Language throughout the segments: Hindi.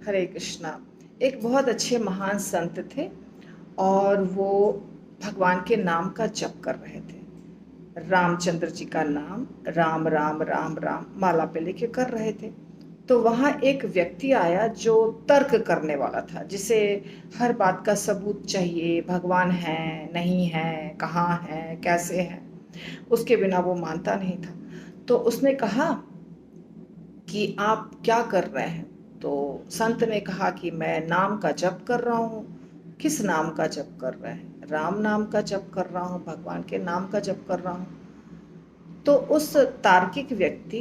हरे कृष्णा। एक बहुत अच्छे महान संत थे और वो भगवान के नाम का जप कर रहे थे। रामचंद्र जी का नाम राम राम राम राम माला पे लेके कर रहे थे। तो वहाँ एक व्यक्ति आया जो तर्क करने वाला था, जिसे हर बात का सबूत चाहिए। भगवान है, नहीं है, कहाँ है, कैसे है, उसके बिना वो मानता नहीं था। तो उसने कहा कि आप क्या कर रहे हैं? तो संत ने कहा कि मैं नाम का जप कर रहा हूँ। किस नाम का जप कर रहे हैं? राम नाम का जप कर रहा हूँ, भगवान के नाम का जप कर रहा हूँ। तो उस तार्किक व्यक्ति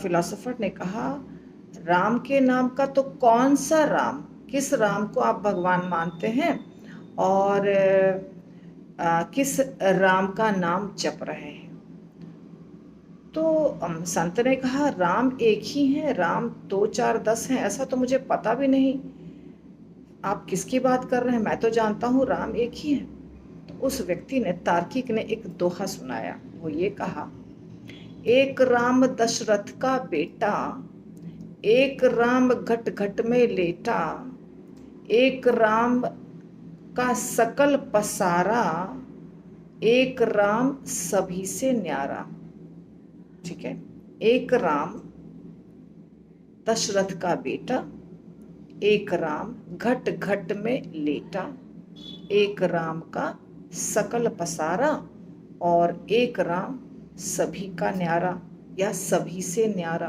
फिलोसोफर ने कहा, राम के नाम का तो कौन सा राम, किस राम को आप भगवान मानते हैं और किस राम का नाम जप रहे हैं? तो संत ने कहा, राम एक ही है, राम 2 4 10 हैं, ऐसा तो मुझे पता भी नहीं। आप किसकी बात कर रहे हैं? मैं तो जानता हूँ राम एक ही है। तो उस व्यक्ति ने, तार्किक ने, एक दोहा सुनाया। वो ये कहा, एक राम दशरथ का बेटा, एक राम घट घट में लेटा, एक राम का सकल पसारा, एक राम सभी से न्यारा। ठीक है, एक राम दशरथ का बेटा, एक राम घट घट में लेटा, एक राम का सकल पसारा और एक राम सभी का न्यारा या सभी से न्यारा।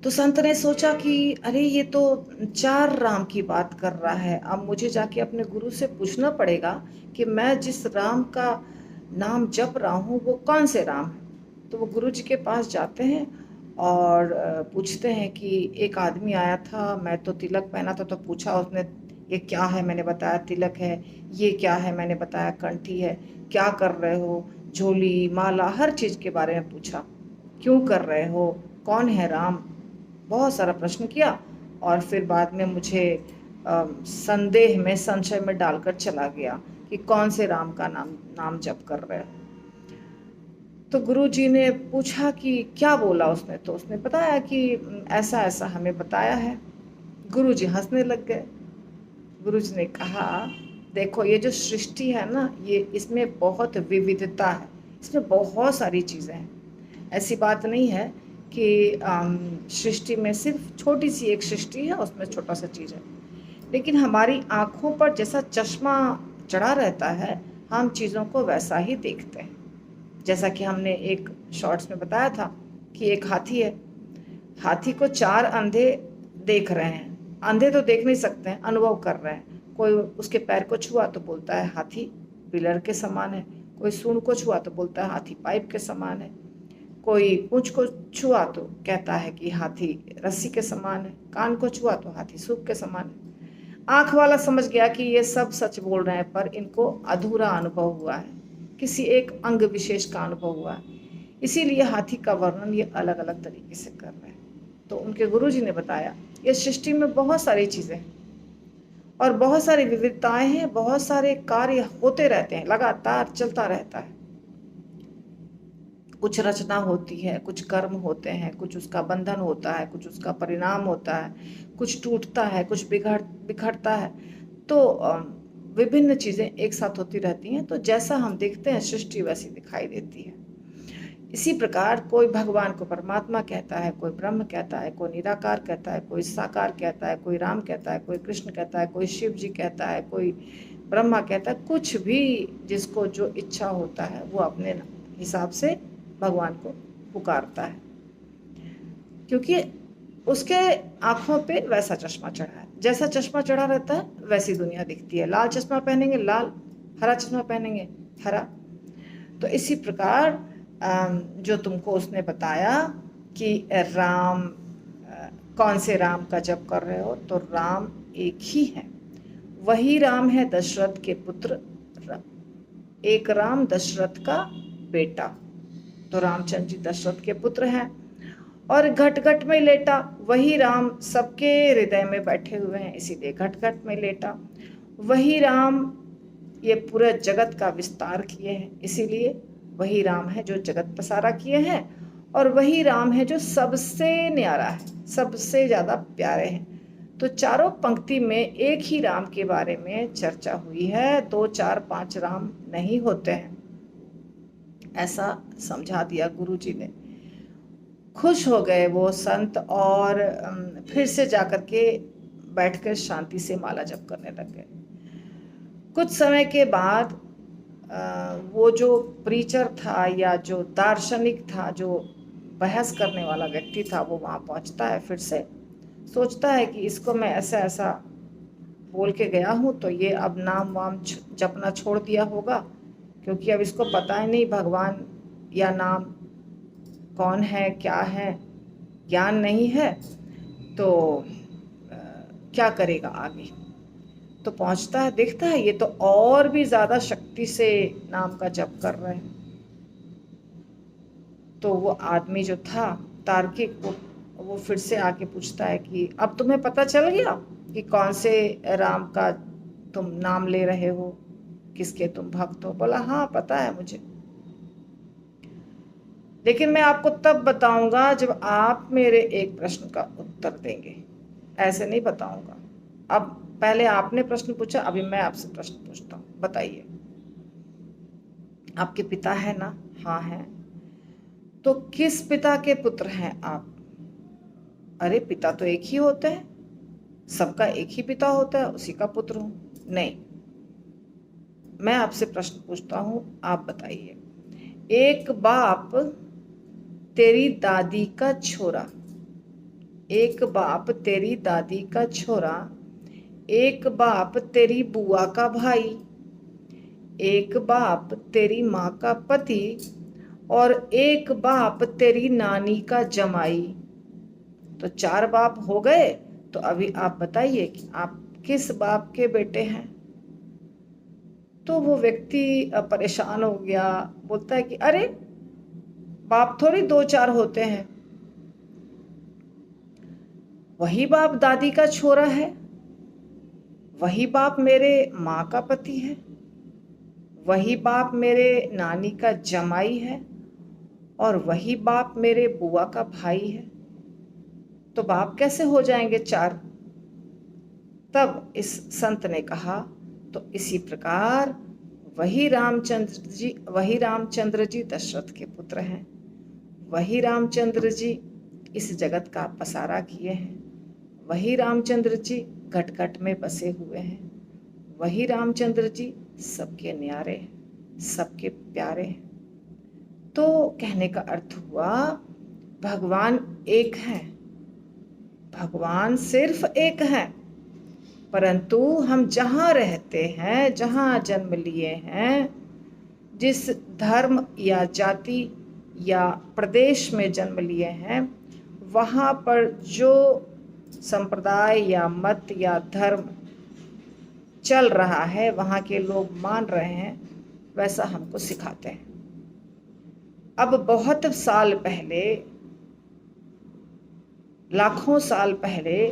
तो संत ने सोचा कि अरे ये तो 4 राम की बात कर रहा है। अब मुझे जाके अपने गुरु से पूछना पड़ेगा कि मैं जिस राम का नाम जप रहा हूँ वो कौन से राम है। तो वो गुरु जी के पास जाते हैं और पूछते हैं कि एक आदमी आया था, मैं तो तिलक पहना था, तो पूछा उसने, ये क्या है? मैंने बताया तिलक है। ये क्या है? मैंने बताया कंठी है। क्या कर रहे हो? झोली, माला, हर चीज़ के बारे में पूछा। क्यों कर रहे हो? कौन है राम? बहुत सारा प्रश्न किया और फिर बाद में मुझे संदेह में, संशय में डालकर चला गया कि कौन से राम का नाम जप कर रहे हो। तो गुरु जी ने पूछा कि क्या बोला उसने? तो उसने बताया कि ऐसा ऐसा हमें बताया है। गुरु जी हंसने लग गए। गुरु जी ने कहा, देखो ये जो सृष्टि है ना, ये इसमें बहुत विविधता है, इसमें बहुत सारी चीज़ें हैं। ऐसी बात नहीं है कि सृष्टि में सिर्फ छोटी सी एक सृष्टि है, उसमें छोटा सा चीज़ है। लेकिन हमारी आँखों पर जैसा चश्मा चढ़ा रहता है, हम चीज़ों को वैसा ही देखते हैं। जैसा कि हमने एक शॉर्ट्स में बताया था कि एक हाथी है, हाथी को 4 अंधे देख रहे हैं। अंधे तो देख नहीं सकते हैं, अनुभव कर रहे हैं। कोई उसके पैर को छुआ तो बोलता है हाथी पिलर के समान है, कोई सूंड को छुआ तो बोलता है हाथी पाइप के समान है, कोई पूंछ को छुआ तो कहता है कि हाथी रस्सी के समान है, कान को छुआ तो हाथी सूप के समान है। आंख वाला समझ गया कि ये सब सच बोल रहे हैं, पर इनको अधूरा अनुभव हुआ है, किसी एक अंग विशेष का अनुभव हुआ है, इसीलिए हाथी का वर्णन ये अलग अलग तरीके से कर रहे हैं। तो उनके गुरुजी ने बताया, ये सृष्टि में बहुत सारी चीज़ें हैं और बहुत सारी विविधताएं हैं, बहुत सारे कार्य होते रहते हैं, लगातार चलता रहता है। कुछ रचना होती है, कुछ कर्म होते हैं, कुछ उसका बंधन होता है, कुछ उसका परिणाम होता है, कुछ टूटता है, कुछ बिखरता है। तो विभिन्न चीज़ें एक साथ होती रहती हैं। तो जैसा हम देखते हैं सृष्टि वैसी दिखाई देती है। इसी प्रकार कोई भगवान को परमात्मा कहता है, कोई ब्रह्म कहता है, कोई निराकार कहता है, कोई साकार कहता है, कोई राम कहता है, कोई कृष्ण कहता है, कोई शिव जी कहता है, कोई ब्रह्मा कहता है। कुछ भी जिसको जो इच्छा होता है वो अपने हिसाब से भगवान को पुकारता है, क्योंकि उसके आँखों पे वैसा चश्मा चढ़ा है। जैसा चश्मा चढ़ा रहता है वैसी दुनिया दिखती है। लाल चश्मा पहनेंगे लाल, हरा चश्मा पहनेंगे हरा। तो इसी प्रकार जो तुमको उसने बताया कि राम, कौन से राम का जप कर रहे हो, तो राम एक ही है। वही राम है दशरथ के पुत्र, एक राम दशरथ का बेटा। तो रामचंद्र जी दशरथ के पुत्र हैं और घट घट में लेटा, वही राम सबके हृदय में बैठे हुए हैं, इसीलिए घट घट में लेटा। वही राम ये पूरे जगत का विस्तार किए हैं, इसीलिए वही राम है जो जगत पसारा किए हैं। और वही राम है जो सबसे न्यारा है, सबसे ज़्यादा प्यारे हैं। तो चारों पंक्ति में एक ही राम के बारे में चर्चा हुई है, 2 4 5 राम नहीं होते हैं, ऐसा समझा दिया गुरु जी ने। खुश हो गए वो संत और फिर से जाकर के बैठकर शांति से माला जप करने लग गए। कुछ समय के बाद वो जो प्रीचर था या जो दार्शनिक था, जो बहस करने वाला व्यक्ति था, वो वहाँ पहुँचता है। फिर से सोचता है कि इसको मैं ऐसा ऐसा बोल के गया हूँ तो ये अब नाम वाम जपना छोड़ दिया होगा, क्योंकि अब इसको पता ही नहीं भगवान या नाम कौन है क्या है, ज्ञान नहीं है, तो क्या करेगा आगे। तो पहुंचता है, देखता है ये तो और भी ज़्यादा शक्ति से नाम का जप कर रहे हैं। तो वो आदमी जो था तार्किक, वो फिर से आके पूछता है कि अब तुम्हें पता चल गया कि कौन से राम का तुम नाम ले रहे हो, किसके तुम भक्त हो। बोला हाँ पता है मुझे, लेकिन मैं आपको तब बताऊंगा जब आप मेरे एक प्रश्न का उत्तर देंगे, ऐसे नहीं बताऊंगा। अब पहले आपने प्रश्न पूछा, अभी मैं आपसे प्रश्न पूछता हूँ। बताइए, आपके पिता है ना? हाँ है। तो किस पिता के पुत्र हैं आप? अरे पिता तो एक ही होते हैं, सबका एक ही पिता होता है, उसी का पुत्र हूँ। नहीं, मैं आपसे प्रश्न पूछता हूँ, आप बताइए। एक बाप तेरी दादी का छोरा, एक बाप तेरी दादी का छोरा, एक बाप तेरी बुआ का भाई, एक बाप तेरी माँ का पति और एक बाप तेरी नानी का जमाई। तो 4 बाप हो गए। तो अभी आप बताइए कि आप किस बाप के बेटे हैं? तो वो व्यक्ति परेशान हो गया, बोलता है कि अरे बाप थोड़ी 2 4 होते हैं, वही बाप दादी का छोरा है, वही बाप मेरे माँ का पति है, वही बाप मेरे नानी का जमाई है और वही बाप मेरे बुआ का भाई है। तो बाप कैसे हो जाएंगे 4? तब इस संत ने कहा, तो इसी प्रकार वही रामचंद्र जी दशरथ के पुत्र हैं, वही रामचंद्र जी इस जगत का पसारा किए हैं, वही रामचंद्र जी घट घट में बसे हुए हैं, वही रामचंद्र जी सबके न्यारे हैं, सबके प्यारे हैं। तो कहने का अर्थ हुआ भगवान एक हैं, भगवान सिर्फ एक हैं, परंतु हम जहाँ रहते हैं, जहाँ जन्म लिए हैं, जिस धर्म या जाति या प्रदेश में जन्म लिए हैं, वहाँ पर जो संप्रदाय या मत या धर्म चल रहा है, वहाँ के लोग मान रहे हैं, वैसा हमको सिखाते हैं। अब बहुत साल पहले, लाखों साल पहले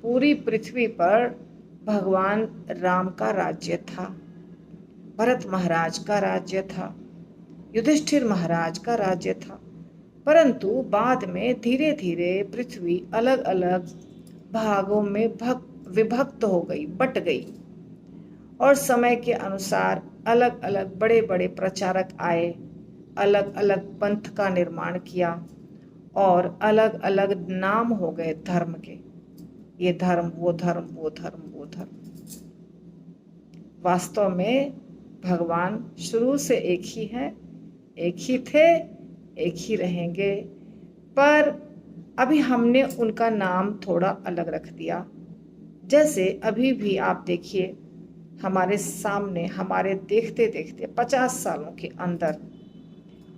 पूरी पृथ्वी पर भगवान राम का राज्य था, भरत महाराज का राज्य था, युधिष्ठिर महाराज का राज्य था। परंतु बाद में धीरे धीरे पृथ्वी अलग अलग भागों में विभक्त हो गई, बट गई, और समय के अनुसार अलग अलग बड़े बड़े प्रचारक आए, अलग अलग पंथ का निर्माण किया और अलग अलग नाम हो गए धर्म के, ये धर्म वो धर्म, वो धर्म वो धर्म। वास्तव में भगवान शुरू से एक ही हैं, एक ही थे, एक ही रहेंगे, पर अभी हमने उनका नाम थोड़ा अलग रख दिया। जैसे अभी भी आप देखिए, हमारे सामने, हमारे देखते देखते 50 सालों के अंदर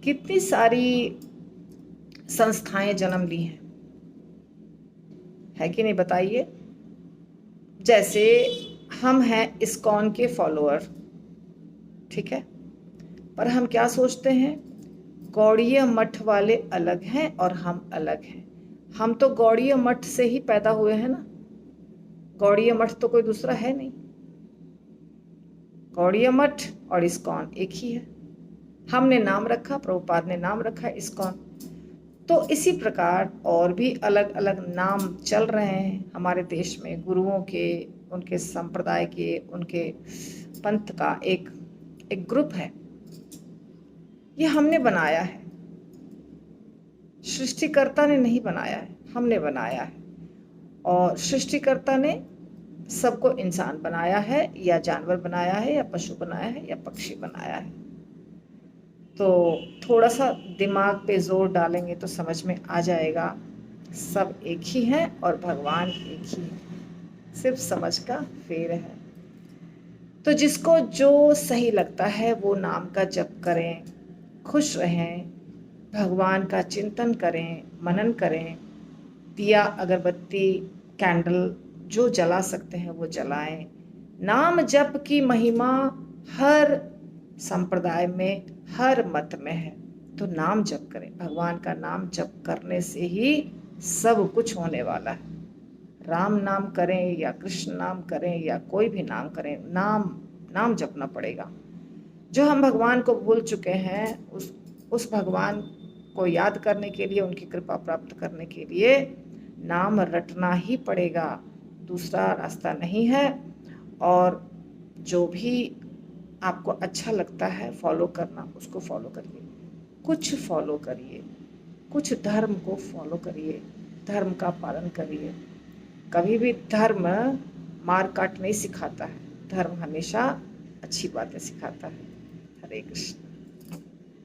कितनी सारी संस्थाएं जन्म ली हैं, है कि नहीं बताइए। जैसे हम हैं इस्कॉन के फॉलोअर, ठीक है, पर हम क्या सोचते हैं, गौड़ीय मठ वाले अलग हैं और हम अलग हैं। हम तो गौड़ीय मठ से ही पैदा हुए हैं ना, गौड़ीय मठ तो कोई दूसरा है नहीं, गौड़ीय मठ और इस्कॉन एक ही है। हमने नाम रखा, प्रभुपाद ने नाम रखा इस्कॉन। तो इसी प्रकार और भी अलग अलग नाम चल रहे हैं हमारे देश में, गुरुओं के, उनके संप्रदाय के, उनके पंथ का एक एक ग्रुप है। ये हमने बनाया है, सृष्टिकर्ता ने नहीं बनाया है, हमने बनाया है। और सृष्टिकर्ता ने सबको इंसान बनाया है, या जानवर बनाया है, या पशु बनाया है, या पक्षी बनाया है। तो थोड़ा सा दिमाग पे जोर डालेंगे तो समझ में आ जाएगा, सब एक ही हैं और भगवान एक ही है, सिर्फ समझ का फेर है। तो जिसको जो सही लगता है वो नाम का जप करें, खुश रहें, भगवान का चिंतन करें, मनन करें, दिया अगरबत्ती कैंडल जो जला सकते हैं वो जलाएं। नाम जप की महिमा हर संप्रदाय में, हर मत में है। तो नाम जप करें, भगवान का नाम जप करने से ही सब कुछ होने वाला है। राम नाम करें या कृष्ण नाम करें या कोई भी नाम करें, नाम जपना पड़ेगा। जो हम भगवान को भूल चुके हैं, उस भगवान को याद करने के लिए, उनकी कृपा प्राप्त करने के लिए नाम रटना ही पड़ेगा, दूसरा रास्ता नहीं है। और जो भी आपको अच्छा लगता है फॉलो करना, उसको फॉलो करिए। कुछ फॉलो करिए, कुछ धर्म को फॉलो करिए, धर्म का पालन करिए। कभी भी धर्म मार काट नहीं सिखाता है, धर्म हमेशा अच्छी बातें सिखाता है। हरे कृष्ण।